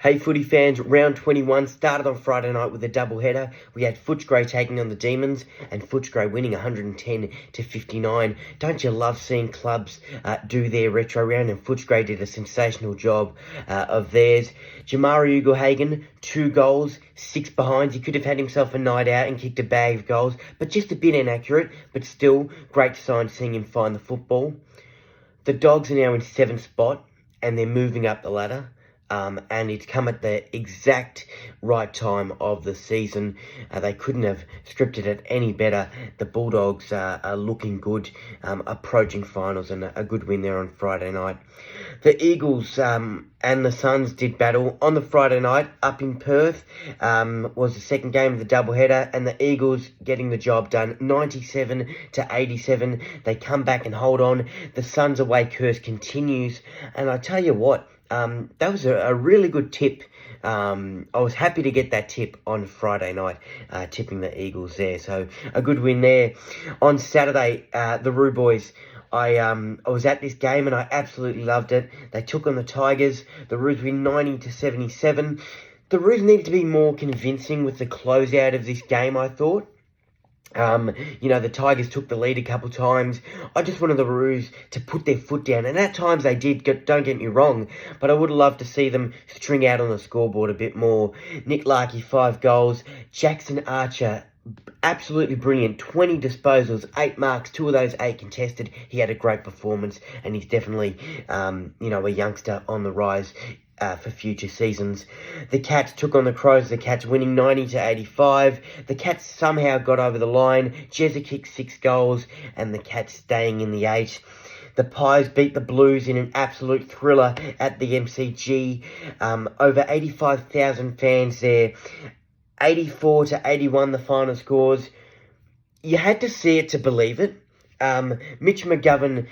Hey footy fans, round 21 started on Friday night with a doubleheader. We had Footscray taking on the Demons and Footscray winning 110 to 59. Don't you love seeing clubs do their retro round? And Footscray did a sensational job of theirs. Jamari Ugelhagen, 2 goals, 6 behinds. He could have had himself a night out and kicked a bag of goals, but just a bit inaccurate, but still great sign seeing him find the football. The Dogs are now in 7th spot and they're moving up the ladder. And it's come at the exact right time of the season. They couldn't have scripted it any better. The Bulldogs are looking good, approaching finals, and a good win there on Friday night. The Eagles and the Suns did battle on the Friday night up in Perth. Was the second game of the doubleheader, and the Eagles getting the job done, 97 to 87. They come back and hold on. The Suns away curse continues, and I tell you what, that was a really good tip. I was happy to get that tip on Friday night, tipping the Eagles there. So a good win there. On Saturday, the Roo Boys, I was at this game and I absolutely loved it. They took on the Tigers. The Roos win 90 to 77. The Roos needed to be more convincing with the closeout of this game, I thought. The Tigers took the lead a couple times. I just wanted the Roos to put their foot down, and at times they did, don't get me wrong, but I would have loved to see them string out on the scoreboard a bit more. Nick Larkey, 5 goals. Jackson Archer, absolutely brilliant. 20 disposals, 8 marks, 2 of those 8 contested. He had a great performance, and he's definitely, a youngster on the rise for future seasons. The Cats took on the Crows, the Cats winning 90 to 85. The Cats somehow got over the line. Jezza kicked 6 goals, and the Cats staying in the 8. The Pies beat the Blues in an absolute thriller at the MCG. Over 85,000 fans there. 84 to 81 the final scores. You had to see it to believe it. Mitch McGovern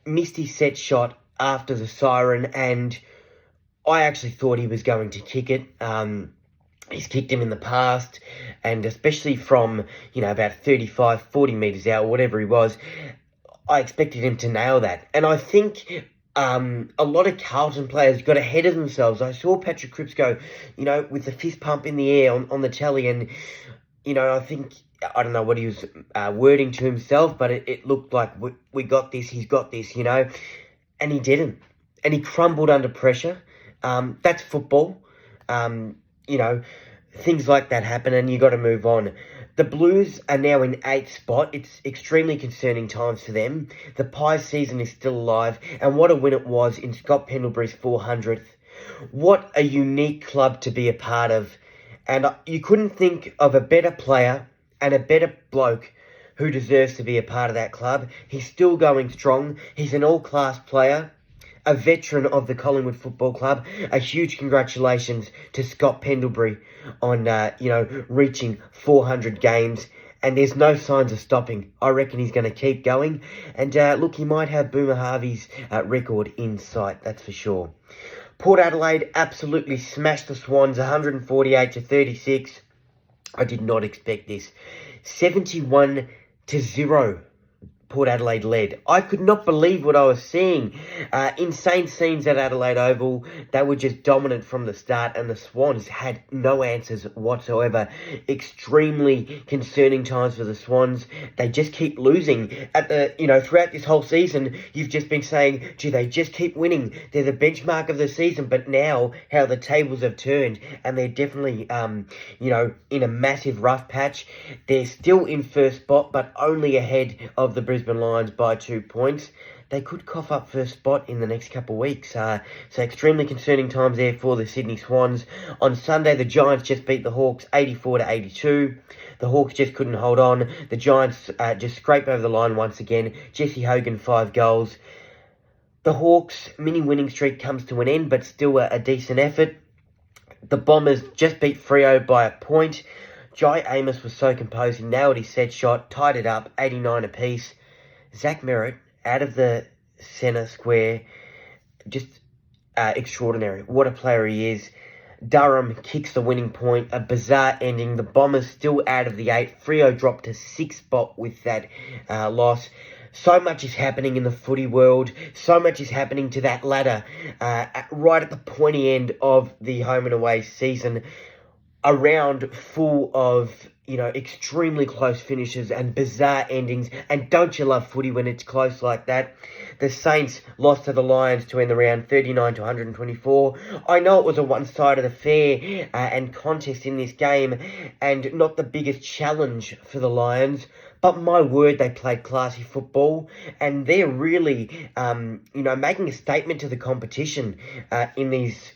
missed his set shot after the siren, and I actually thought he was going to kick it. He's kicked him in the past, and especially from, about 35, 40 metres out, or whatever he was, I expected him to nail that. And I think a lot of Carlton players got ahead of themselves. I saw Patrick Cripps go, with the fist pump in the air on the telly, and, I think, I don't know what he was wording to himself, but it looked like, we got this, he's got this, and he didn't. And he crumbled under pressure. That's football. Things like that happen and you got to move on. The Blues are now in 8th spot. It's extremely concerning times for them. The Pies season is still alive, and what a win it was in Scott Pendlebury's 400th. What a unique club to be a part of. And you couldn't think of a better player and a better bloke who deserves to be a part of that club. He's still going strong. He's an all-class player, a veteran of the Collingwood Football Club. A huge congratulations to Scott Pendlebury on, reaching 400 games. And there's no signs of stopping. I reckon he's going to keep going. And look, he might have Boomer Harvey's record in sight, that's for sure. Port Adelaide absolutely smashed the Swans 148 to 36. I did not expect this. 71 to 0. Port Adelaide led. I could not believe what I was seeing. Insane scenes at Adelaide Oval. They were just dominant from the start, and the Swans had no answers whatsoever. Extremely concerning times for the Swans. They just keep losing. Throughout this whole season, you've just been saying, gee, they just keep winning. They're the benchmark of the season, but now how the tables have turned, and they're definitely, in a massive rough patch. They're still in first spot, but only ahead of the Brisbane Lions by 2 points. They could cough up first spot in the next couple of weeks. So extremely concerning times there for the Sydney Swans. On Sunday, the Giants just beat the Hawks 84 to 82. The Hawks just couldn't hold on. The Giants just scraped over the line once again. Jesse Hogan, 5 goals. The Hawks' mini winning streak comes to an end, but still a decent effort. The Bombers just beat Freo by a point. Jai Amos was so composed. He nailed his set shot, tied it up, 89 apiece. Zach Merritt, out of the centre square, just extraordinary. What a player he is. Durham kicks the winning point. A bizarre ending. The Bombers still out of the 8. Freo dropped to 6th spot with that loss. So much is happening in the footy world. So much is happening to that ladder right at the pointy end of the home and away season. A round full of, extremely close finishes and bizarre endings. And don't you love footy when it's close like that? The Saints lost to the Lions to end the round 39 to 124. I know it was a one-sided affair and contest in this game and not the biggest challenge for the Lions. But my word, they played classy football, and they're really, making a statement to the competition in these,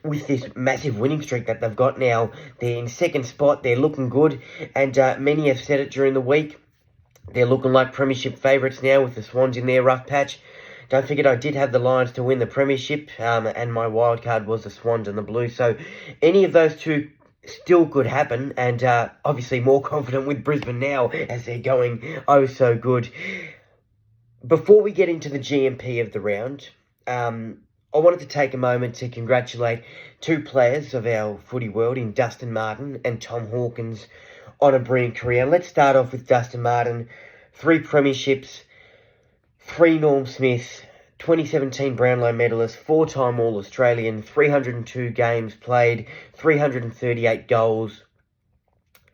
with this massive winning streak that they've got now. They're in second spot, they're looking good, and many have said it during the week. They're looking like premiership favourites now with the Swans in their rough patch. Don't forget, I did have the Lions to win the premiership, and my wild card was the Swans and the Blues. So any of those two still could happen, and obviously more confident with Brisbane now as they're going oh so good. Before we get into the GMP of the round, I wanted to take a moment to congratulate two players of our footy world in Dustin Martin and Tom Hawkins on a brilliant career. Let's start off with Dustin Martin. 3 premierships, 3 Norm Smiths, 2017 Brownlow medalist, 4-time All-Australian, 302 games played, 338 goals.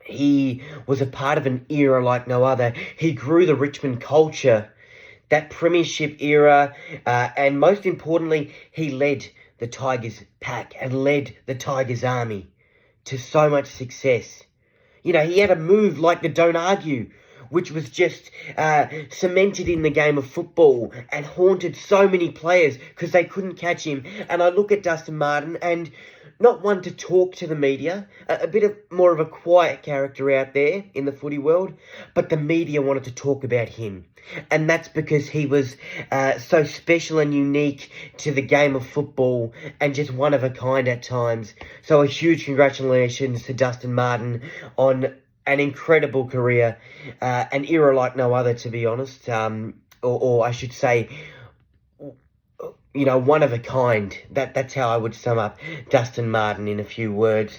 He was a part of an era like no other. He grew the Richmond culture, that premiership era, and most importantly, he led the Tigers pack and led the Tigers army to so much success. He had a move like the Don't Argue, which was just cemented in the game of football and haunted so many players because they couldn't catch him. And I look at Dustin Martin, and not one to talk to the media, a bit of more of a quiet character out there in the footy world, but the media wanted to talk about him. And that's because he was so special and unique to the game of football and just one of a kind at times. So a huge congratulations to Dustin Martin on an incredible career, an era like no other, to be honest, or I should say, one of a kind. That's how I would sum up Dustin Martin in a few words.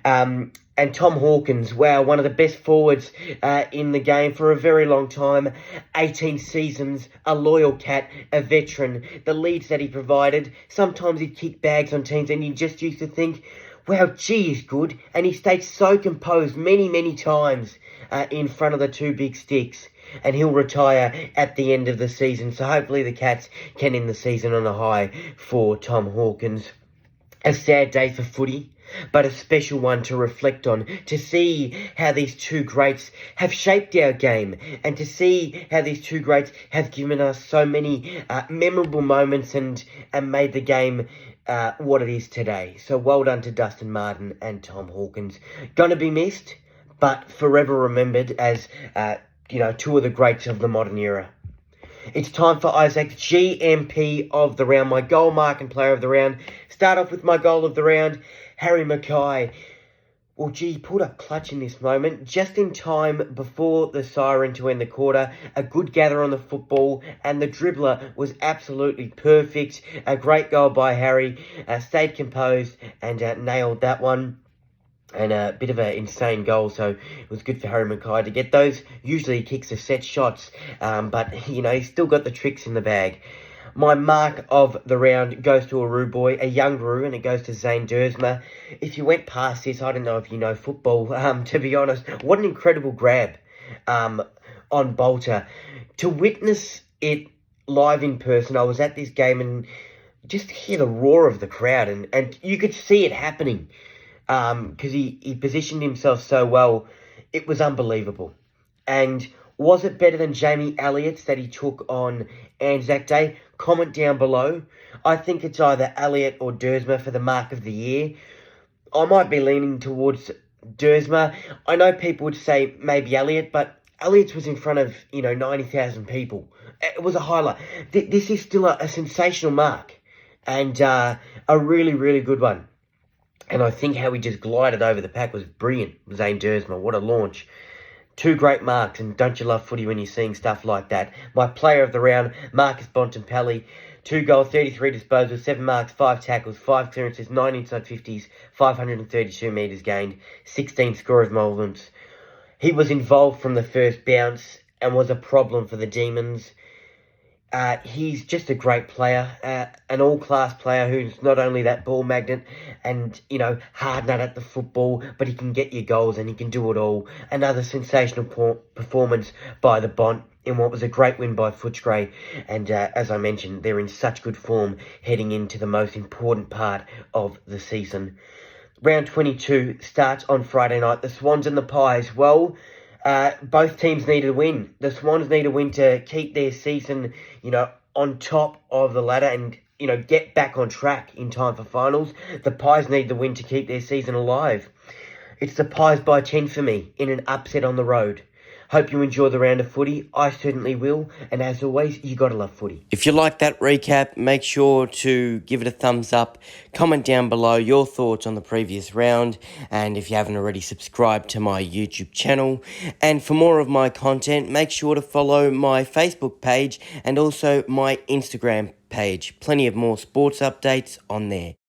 And Tom Hawkins, wow, one of the best forwards in the game for a very long time. 18 seasons, a loyal cat, a veteran. The leads that he provided, sometimes he'd kick bags on teams and you just used to think, wow, gee, he's good. And he stayed so composed many, many times in front of the 2 big sticks. And he'll retire at the end of the season. So hopefully the Cats can end the season on a high for Tom Hawkins. A sad day for footy, but a special one to reflect on, to see how these two greats have shaped our game, and to see how these two greats have given us so many memorable moments and made the game what it is today. So well done to Dustin Martin and Tom Hawkins. Gonna be missed, but forever remembered as, two of the greats of the modern era. It's time for Isaac's GMP of the round, my goal mark and player of the round. Start off with my goal of the round, Harry Mackay. Well, gee, he pulled up clutch in this moment, just in time before the siren to end the quarter. A good gather on the football, and the dribbler was absolutely perfect. A great goal by Harry, stayed composed and nailed that one. And a bit of an insane goal, so it was good for Harry Mackay to get those. Usually he kicks the set shots, but, he's still got the tricks in the bag. My mark of the round goes to a Roo boy, a young Roo, and it goes to Zane Dersma. If you went past this, I don't know if you know football, to be honest. What an incredible grab on Bolter. To witness it live in person, I was at this game and just hear the roar of the crowd, and you could see it happening. Because he positioned himself so well, it was unbelievable. And was it better than Jamie Elliott's that he took on Anzac Day? Comment down below. I think it's either Elliott or Dersma for the mark of the year. I might be leaning towards Dersma. I know people would say maybe Elliott, but Elliott's was in front of, 90,000 people. It was a highlight. This is still a sensational mark, and a really, really good one. And I think how he just glided over the pack was brilliant. Zane Dersma, what a launch. 2 great marks, and don't you love footy when you're seeing stuff like that? My player of the round, Marcus Bontempelli. 2 goals, 33 disposals, 7 marks, 5 tackles, 5 clearances, 9 inside 50s, 532 metres gained, 16 score of moments. He was involved from the first bounce, and was a problem for the Demons. He's just a great player, an all-class player who's not only that ball magnet and, hard nut at the football, but he can get you goals and he can do it all. Another sensational performance by the Bont in what was a great win by Footscray. And as I mentioned, they're in such good form heading into the most important part of the season. Round 22 starts on Friday night. The Swans and the Pies. Well, both teams need a win. The Swans need a win to keep their season, on top of the ladder and, get back on track in time for finals. The Pies need the win to keep their season alive. It's the Pies by 10 for me in an upset on the road. Hope you enjoy the round of footy. I certainly will. And as always, you gotta love footy. If you like that recap, make sure to give it a thumbs up. Comment down below your thoughts on the previous round. And if you haven't already, subscribe to my YouTube channel. And for more of my content, make sure to follow my Facebook page and also my Instagram page. Plenty of more sports updates on there.